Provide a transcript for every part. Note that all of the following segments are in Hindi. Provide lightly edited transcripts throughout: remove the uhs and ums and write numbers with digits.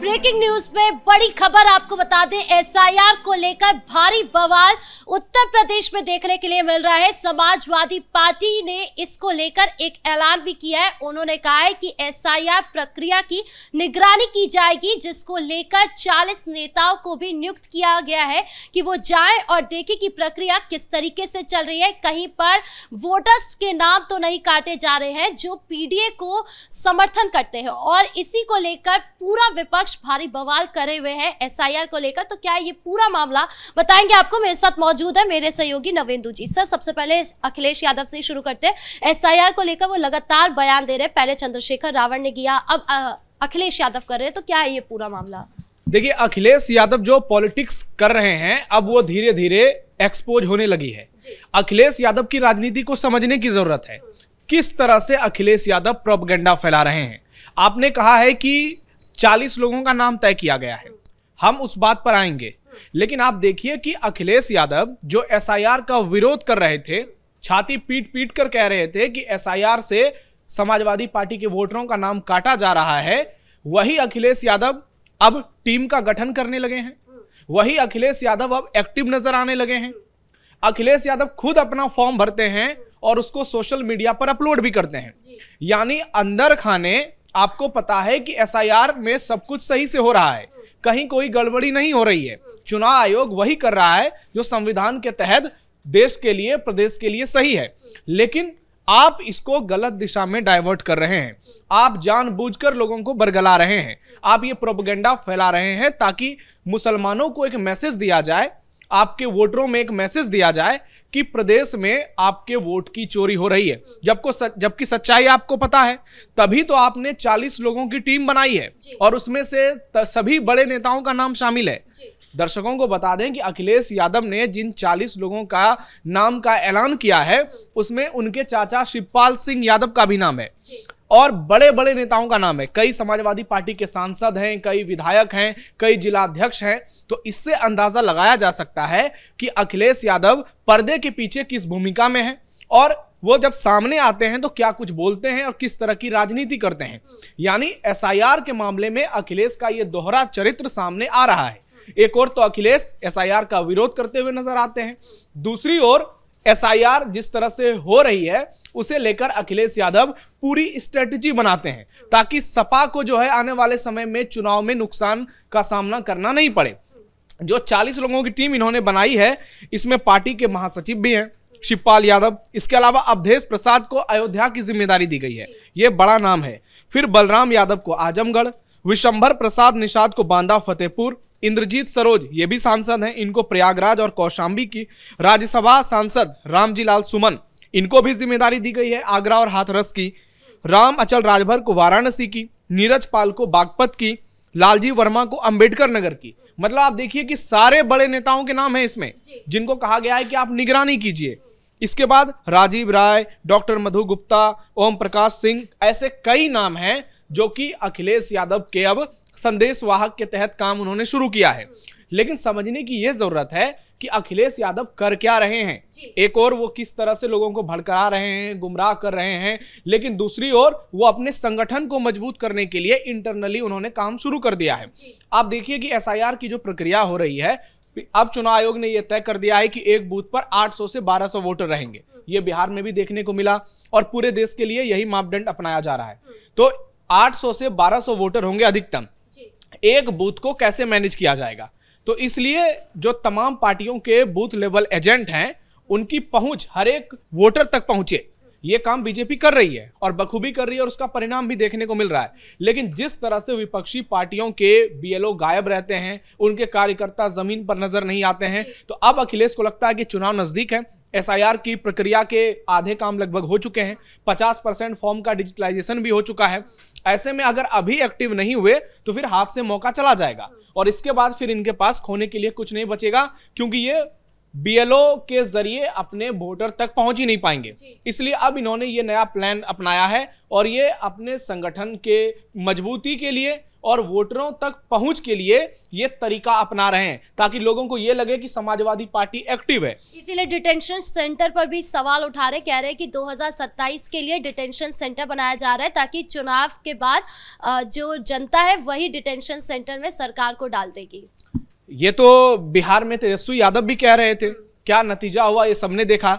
ब्रेकिंग न्यूज में बड़ी खबर आपको बता दें, एसआईआर को लेकर भारी बवाल उत्तर प्रदेश में देखने के लिए मिल रहा है। समाजवादी पार्टी ने इसको लेकर एक ऐलान भी किया है। उन्होंने कहा है कि एसआईआर प्रक्रिया की निगरानी की जाएगी, जिसको लेकर 40 नेताओं को भी नियुक्त किया गया है कि वो जाए और देखें कि प्रक्रिया किस तरीके से चल रही है। कहीं पर वोटर्स के नाम तो नहीं काटे जा रहे हैं जो पीडीए को समर्थन करते हैं, और इसी को लेकर पूरा विपक्ष भारी बवाल करे हुए है एसआईआर को लेकर। तो क्या है ये पूरा मामला, बताएंगे आपको। मेरे साथ मौजूद है मेरे सहयोगी नवेंदु जी। सर, सबसे पहले अखिलेश यादव से ही शुरू करते हैं। एसआईआर को लेकर वो लगातार बयान दे रहे हैं, पहले चंद्रशेखर रावण ने किया, अब अखिलेश यादव कर रहे हैं। तो क्या है ये पूरा मामला? देखिए, अखिलेश यादव जो पॉलिटिक्स कर रहे हैं अब वो धीरे धीरे एक्सपोज होने लगी है। अखिलेश यादव की राजनीति को समझने की जरूरत है। किस तरह से अखिलेश यादव प्रोपेगेंडा फैला रहे हैं। आपने कहा है कि 40 लोगों का नाम तय किया गया है, हम उस बात पर आएंगे, लेकिन आप देखिए कि अखिलेश यादव जो एसआईआर का विरोध कर रहे थे, छाती पीट पीट कर कह रहे थे कि एसआईआर से समाजवादी पार्टी के वोटरों का नाम काटा जा रहा है, वही अखिलेश यादव अब टीम का गठन करने लगे हैं। वही अखिलेश यादव अब एक्टिव नजर आने लगे हैं। अखिलेश यादव खुद अपना फॉर्म भरते हैं और उसको सोशल मीडिया पर अपलोड भी करते हैं। यानी अंदर खाने आपको पता है कि एसआईआर में सब कुछ सही से हो रहा है, कहीं कोई गड़बड़ी नहीं हो रही है। चुनाव आयोग वही कर रहा है जो संविधान के तहत देश के लिए, प्रदेश के लिए सही है। लेकिन आप इसको गलत दिशा में डाइवर्ट कर रहे हैं। आप जानबूझकर लोगों को बरगला रहे हैं। आप ये प्रोपेगेंडा फैला रहे हैं ताकि मुसलमानों को एक मैसेज दिया जाए, आपके वोटरों में एक मैसेज दिया जाए कि प्रदेश में आपके वोट की चोरी हो रही है, जबकि सच्चाई आपको पता है। तभी तो आपने 40 लोगों की टीम बनाई है और उसमें से सभी बड़े नेताओं का नाम शामिल है। दर्शकों को बता दें कि अखिलेश यादव ने जिन 40 लोगों का नाम का ऐलान किया है उसमें उनके चाचा शिवपाल सिंह यादव का भी नाम है और बड़े बड़े नेताओं का नाम है। कई समाजवादी पार्टी के सांसद हैं, कई विधायक हैं, कई जिलाध्यक्ष हैं। तो इससे अंदाजा लगाया जा सकता है कि अखिलेश यादव पर्दे के पीछे किस भूमिका में है और वो जब सामने आते हैं तो क्या कुछ बोलते हैं और किस तरह की राजनीति करते हैं। यानी एसआईआर के मामले में अखिलेश का ये दोहरा चरित्र सामने आ रहा है। एक और तो अखिलेश एसआईआर का विरोध करते हुए नजर आते हैं, दूसरी ओर एसआईआर जिस तरह से हो रही है उसे लेकर अखिलेश यादव पूरी स्ट्रेटजी बनाते हैं ताकि सपा को जो है आने वाले समय में चुनाव में नुकसान का सामना करना नहीं पड़े। जो 40 लोगों की टीम इन्होंने बनाई है इसमें पार्टी के महासचिव भी हैं शिवपाल यादव, इसके अलावा अवधेश प्रसाद को अयोध्या की जिम्मेदारी दी गई है, यह बड़ा नाम है। फिर बलराम यादव को आजमगढ़, विशंभर प्रसाद निषाद को बांदा फतेहपुर, इंद्रजीत सरोज ये भी सांसद हैं, इनको प्रयागराज और कौशाम्बी की, राज्यसभा सांसद रामजी लाल सुमन इनको भी जिम्मेदारी दी गई है आगरा और हाथरस की, राम अचल राजभर को वाराणसी की, नीरज पाल को बागपत की, लालजी वर्मा को अंबेडकर नगर की। मतलब आप देखिए कि सारे बड़े नेताओं के नाम हैं इसमें जिनको कहा गया है कि आप निगरानी कीजिए। इसके बाद राजीव राय, डॉक्टर मधु गुप्ता, ओम प्रकाश सिंह, ऐसे कई नाम हैं जो कि अखिलेश यादव के अब संदेश वाहक के तहत काम उन्होंने शुरू किया है। लेकिन समझने की यह जरूरत है कि अखिलेश यादव कर क्या रहे हैं। एक और वो किस तरह से लोगों को भड़का रहे हैं, गुमराह कर रहे हैं, लेकिन दूसरी ओर वो अपने संगठन को मजबूत करने के लिए इंटरनली उन्होंने काम शुरू कर दिया है। आप देखिए कि एसआईआर की जो प्रक्रिया हो रही है, अब चुनाव आयोग ने यह तय कर दिया है कि एक बूथ पर 800 से 1200 वोटर रहेंगे। ये बिहार में भी देखने को मिला और पूरे देश के लिए यही मापदंड अपनाया जा रहा है। तो 800 से 1200 वोटर होंगे अधिकतम। एक बूथ को कैसे मैनेज किया जाएगा? तो इसलिए जो तमाम पार्टियों के बूथ लेवल एजेंट हैं उनकी पहुंच हर एक वोटर तक पहुंचे, ये काम बीजेपी कर रही है और बखूबी कर रही है और उसका परिणाम भी देखने को मिल रहा है। लेकिन जिस तरह से विपक्षी पार्टियों के बीएलओ गायब रहते हैं, उनके कार्यकर्ता जमीन पर नजर नहीं आते हैं, तो अब अखिलेश को लगता है कि चुनाव नजदीक है। एसआईआर की प्रक्रिया के आधे काम लगभग हो चुके हैं, 50% फॉर्म का डिजिटलाइजेशन भी हो चुका है। ऐसे में अगर अभी एक्टिव नहीं हुए तो फिर हाथ से मौका चला जाएगा और इसके बाद फिर इनके पास खोने के लिए कुछ नहीं बचेगा, क्योंकि ये बीएलओ के जरिए अपने वोटर तक पहुंच ही नहीं पाएंगे। इसलिए अब इन्होंने ये नया प्लान अपनाया है और ये अपने संगठन के मजबूती के लिए और वोटरों तक पहुंच के लिए ये तरीका अपना रहे हैं ताकि लोगों को ये लगे कि समाजवादी पार्टी एक्टिव है। इसीलिए डिटेंशन सेंटर पर भी सवाल उठा रहे, कह रहे हैं कि 2027 के लिए डिटेंशन सेंटर बनाया जा रहा है ताकि चुनाव के बाद जो जनता है वही डिटेंशन सेंटर में सरकार को डाल देगी। ये तो बिहार में तेजस्वी यादव भी कह रहे थे, क्या नतीजा हुआ ये सबने देखा।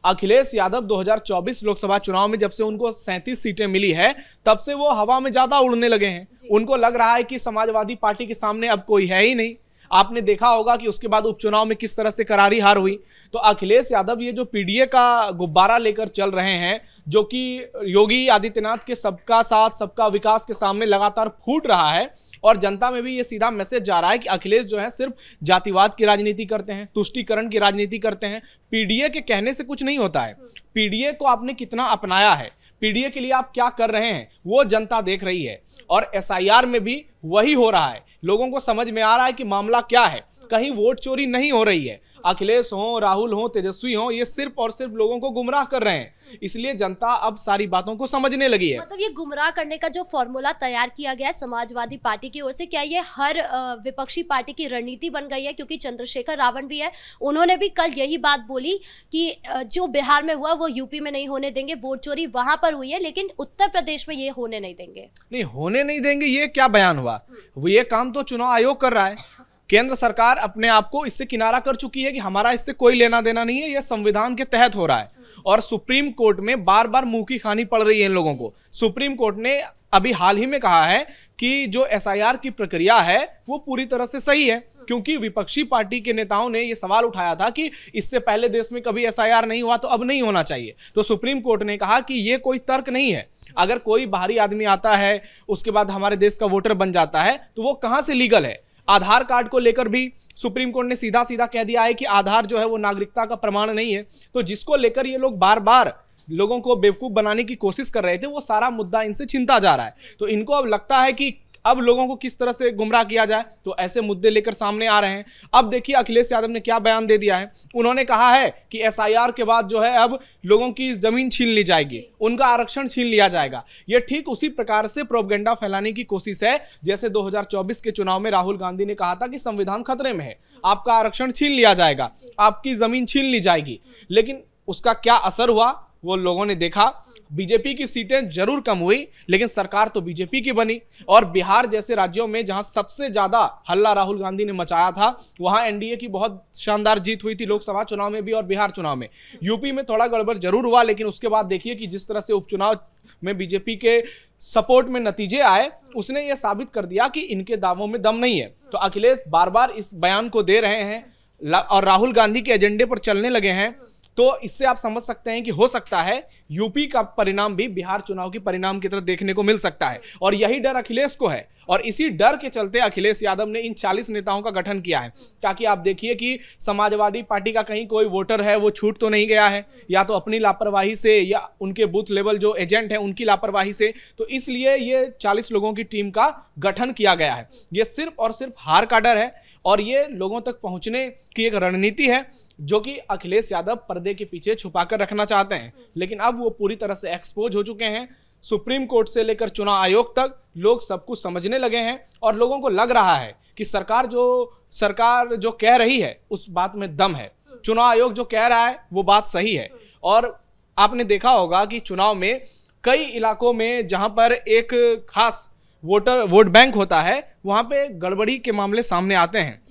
अखिलेश यादव 2024 लोकसभा चुनाव में जब से उनको 37 सीटें मिली है तब से वो हवा में ज्यादा उड़ने लगे हैं। उनको लग रहा है कि समाजवादी पार्टी के सामने अब कोई है ही नहीं। आपने देखा होगा कि उसके बाद उपचुनाव में किस तरह से करारी हार हुई। तो अखिलेश यादव ये जो पीडीए का गुब्बारा लेकर चल रहे हैं, जो कि योगी आदित्यनाथ के सबका साथ सबका विकास के सामने लगातार फूट रहा है और जनता में भी ये सीधा मैसेज जा रहा है कि अखिलेश जो है सिर्फ जातिवाद की राजनीति करते हैं, तुष्टीकरण की राजनीति करते हैं। पीडीए के कहने से कुछ नहीं होता है। पीडीए को आपने कितना अपनाया है, पीडीए के लिए आप क्या कर रहे हैं, वो जनता देख रही है। और एसआईआर में भी वही हो रहा है। लोगों को समझ में आ रहा है कि मामला क्या है, कहीं वोट चोरी नहीं हो रही है। अखिलेश हो, राहुल हो, तेजस्वी हो, ये सिर्फ और सिर्फ लोगों को गुमराह कर रहे हैं। इसलिए जनता अब सारी बातों को समझने लगी है। मतलब ये गुमराह करने का जो फॉर्मूला तैयार किया गया है समाजवादी पार्टी की ओर से, क्या ये हर विपक्षी पार्टी की रणनीति बन गई है? क्योंकि चंद्रशेखर रावण भी है, उन्होंने भी कल यही बात बोली कि जो बिहार में हुआ वो यूपी में नहीं होने देंगे, वोट चोरी वहां पर हुई है लेकिन उत्तर प्रदेश में ये होने नहीं देंगे। नहीं होने नहीं देंगे, ये क्या बयान हुआ? वो ये काम तो चुनाव आयोग कर रहा है। केंद्र सरकार अपने आप को इससे किनारा कर चुकी है कि हमारा इससे कोई लेना देना नहीं है, यह संविधान के तहत हो रहा है। और सुप्रीम कोर्ट में बार बार मुंह की खानी पड़ रही है इन लोगों को। सुप्रीम कोर्ट ने अभी हाल ही में कहा है कि जो एसआईआर की प्रक्रिया है वो पूरी तरह से सही है, क्योंकि विपक्षी पार्टी के नेताओं ने यह सवाल उठाया था कि इससे पहले देश में कभी एसआईआर नहीं हुआ तो अब नहीं होना चाहिए। तो सुप्रीम कोर्ट ने कहा कि यह कोई तर्क नहीं है। अगर कोई बाहरी आदमी आता है उसके बाद हमारे देश का वोटर बन जाता है तो वो कहां से लीगल है। आधार कार्ड को लेकर भी सुप्रीम कोर्ट ने सीधा सीधा कह दिया है कि आधार जो है वो नागरिकता का प्रमाण नहीं है। तो जिसको लेकर ये लोग बार बार लोगों को बेवकूफ बनाने की कोशिश कर रहे थे वो सारा मुद्दा इनसे छिनता जा रहा है। तो इनको अब लगता है कि अब लोगों को किस तरह से गुमराह किया जाए, तो ऐसे मुद्दे लेकर सामने आ रहे हैं। अब देखिए अखिलेश यादव ने क्या बयान दे दिया है। उन्होंने कहा है कि एसआईआर के बाद जो है अब लोगों की जमीन छीन ली जाएगी, उनका आरक्षण छीन लिया जाएगा। यह ठीक उसी प्रकार से प्रोपेगेंडा फैलाने की कोशिश है जैसे 2024 के चुनाव में राहुल गांधी ने कहा था कि संविधान खतरे में है, आपका आरक्षण छीन लिया जाएगा, आपकी जमीन छीन ली जाएगी। लेकिन उसका क्या असर हुआ वो लोगों ने देखा। बीजेपी की सीटें जरूर कम हुई लेकिन सरकार तो बीजेपी की बनी। और बिहार जैसे राज्यों में जहां सबसे ज्यादा हल्ला राहुल गांधी ने मचाया था वहां एनडीए की बहुत शानदार जीत हुई थी लोकसभा चुनाव में भी और बिहार चुनाव में। यूपी में थोड़ा गड़बड़ जरूर हुआ लेकिन उसके बाद देखिए कि जिस तरह से उपचुनाव में बीजेपी के सपोर्ट में नतीजे आए उसने यह साबित कर दिया कि इनके दावों में दम नहीं है। तो अखिलेश बार बार इस बयान को दे रहे हैं और राहुल गांधी के एजेंडे पर चलने लगे हैं। तो इससे आप समझ सकते हैं कि हो सकता है यूपी का परिणाम भी बिहार चुनाव के परिणाम की तरह देखने को मिल सकता है। और यही डर अखिलेश को है और इसी डर के चलते अखिलेश यादव ने इन 40 नेताओं का गठन किया है ताकि आप देखिए कि समाजवादी पार्टी का कहीं कोई वोटर है वो छूट तो नहीं गया है, या तो अपनी लापरवाही से या उनके बूथ लेवल जो एजेंट है उनकी लापरवाही से। तो इसलिए ये 40 लोगों की टीम का गठन किया गया है। ये सिर्फ और सिर्फ हार का डर है और ये लोगों तक पहुंचने की एक रणनीति है जो कि अखिलेश यादव पर्दे के पीछे छुपाकर रखना चाहते हैं। लेकिन अब वो पूरी तरह से एक्सपोज हो चुके हैं। सुप्रीम कोर्ट से लेकर चुनाव आयोग तक लोग सब कुछ समझने लगे हैं और लोगों को लग रहा है कि सरकार जो कह रही है उस बात में दम है। चुनाव आयोग जो कह रहा है वो बात सही है। और आपने देखा होगा कि चुनाव में कई इलाकों में जहां पर एक खास वोट बैंक होता है वहां पे गड़बड़ी के मामले सामने आते हैं।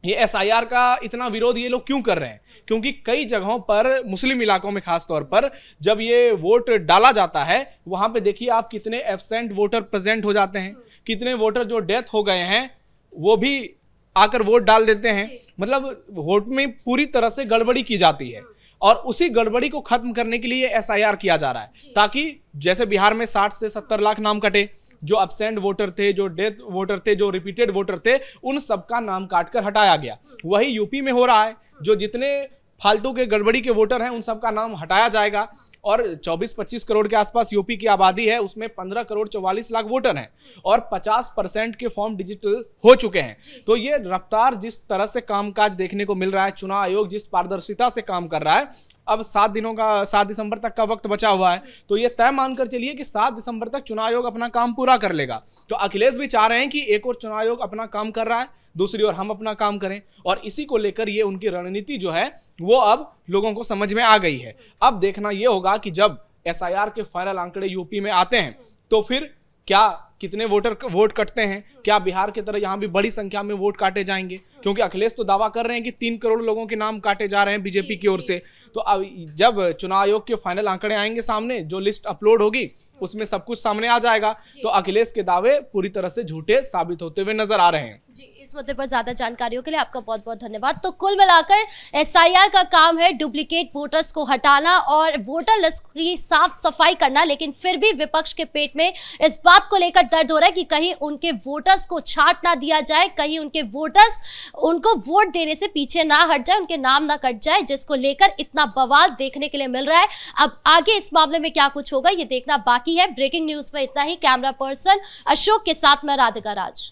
ये एसआईआर का इतना विरोध ये लोग क्यों कर रहे हैं? क्योंकि कई जगहों पर मुस्लिम इलाकों में खास तौर पर जब ये वोट डाला जाता है वहां पे देखिए आप कितने एब्सेंट वोटर प्रेजेंट हो जाते हैं, कितने वोटर जो डेथ हो गए हैं वो भी आकर वोट डाल देते हैं। मतलब वोट में पूरी तरह से गड़बड़ी की जाती है और उसी गड़बड़ी को खत्म करने के लिए एसआईआर किया जा रहा है ताकि जैसे बिहार में 60 से 70 लाख नाम कटे, जो एब्सेंट वोटर थे, जो डेथ वोटर थे, जो रिपीटेड वोटर थे, उन सबका नाम काटकर हटाया गया। वही यूपी में हो रहा है, जो जितने फालतू के गड़बड़ी के वोटर हैं उन सबका नाम हटाया जाएगा और 24-25 करोड़ के आसपास यूपी की आबादी है, उसमें 15 करोड़ 44 लाख वोटर हैं और 50% के फॉर्म डिजिटल हो चुके हैं। तो ये रफ्तार जिस तरह से कामकाज देखने को मिल रहा है, चुनाव आयोग जिस पारदर्शिता से काम कर रहा है, अब 7 दिसंबर तक का वक्त बचा हुआ है, तो ये तय मानकर चलिए कि 7 दिसंबर तक चुनाव आयोग अपना काम पूरा कर लेगा। तो अखिलेश भी चाह रहे हैं कि एक और चुनाव आयोग अपना काम कर रहा है, दूसरी ओर हम अपना काम करें, और इसी को लेकर ये उनकी रणनीति जो है वो अब लोगों को समझ में आ गई है। अब देखना ये होगा कि जब एसआईआर के फाइनल आंकड़े यूपी में आते हैं तो फिर क्या कितने वोट कटते हैं, क्या बिहार की तरह यहाँ भी बड़ी संख्या में वोट काटे जाएंगे, क्योंकि अखिलेश तो दावा कर रहे हैं कि 3 करोड़ लोगों के नाम काटे जा रहे हैं बीजेपी की ओर से। तो अब जब चुनाव आयोग के फाइनल आंकड़े आएंगे सामने, जो लिस्ट अपलोड होगी उसमें सब कुछ सामने आ जाएगा, तो अखिलेश के दावे पूरी तरह से झूठे साबित होते हुए नजर आ रहे हैं। जी, इस मुद्दे पर ज्यादा जानकारियों के लिए आपका बहुत बहुत धन्यवाद। तो कुल मिलाकर एसआईआर का काम है डुप्लीकेट वोटर्स को हटाना और वोटर लिस्ट की साफ सफाई करना, लेकिन फिर भी विपक्ष के पेट में इस बात को लेकर दर्द हो रहा है कि कहीं उनके वोटर्स को छांट ना दिया जाए, कहीं उनके वोटर्स उनको वोट देने से पीछे ना हट जाए, उनके नाम ना कट जाए, जिसको लेकर इतना बवाल देखने के लिए मिल रहा है। अब आगे इस मामले में क्या कुछ होगा ये देखना बाकी है। ब्रेकिंग न्यूज में इतना ही। कैमरा पर्सन अशोक के साथ मैं राधिका राज।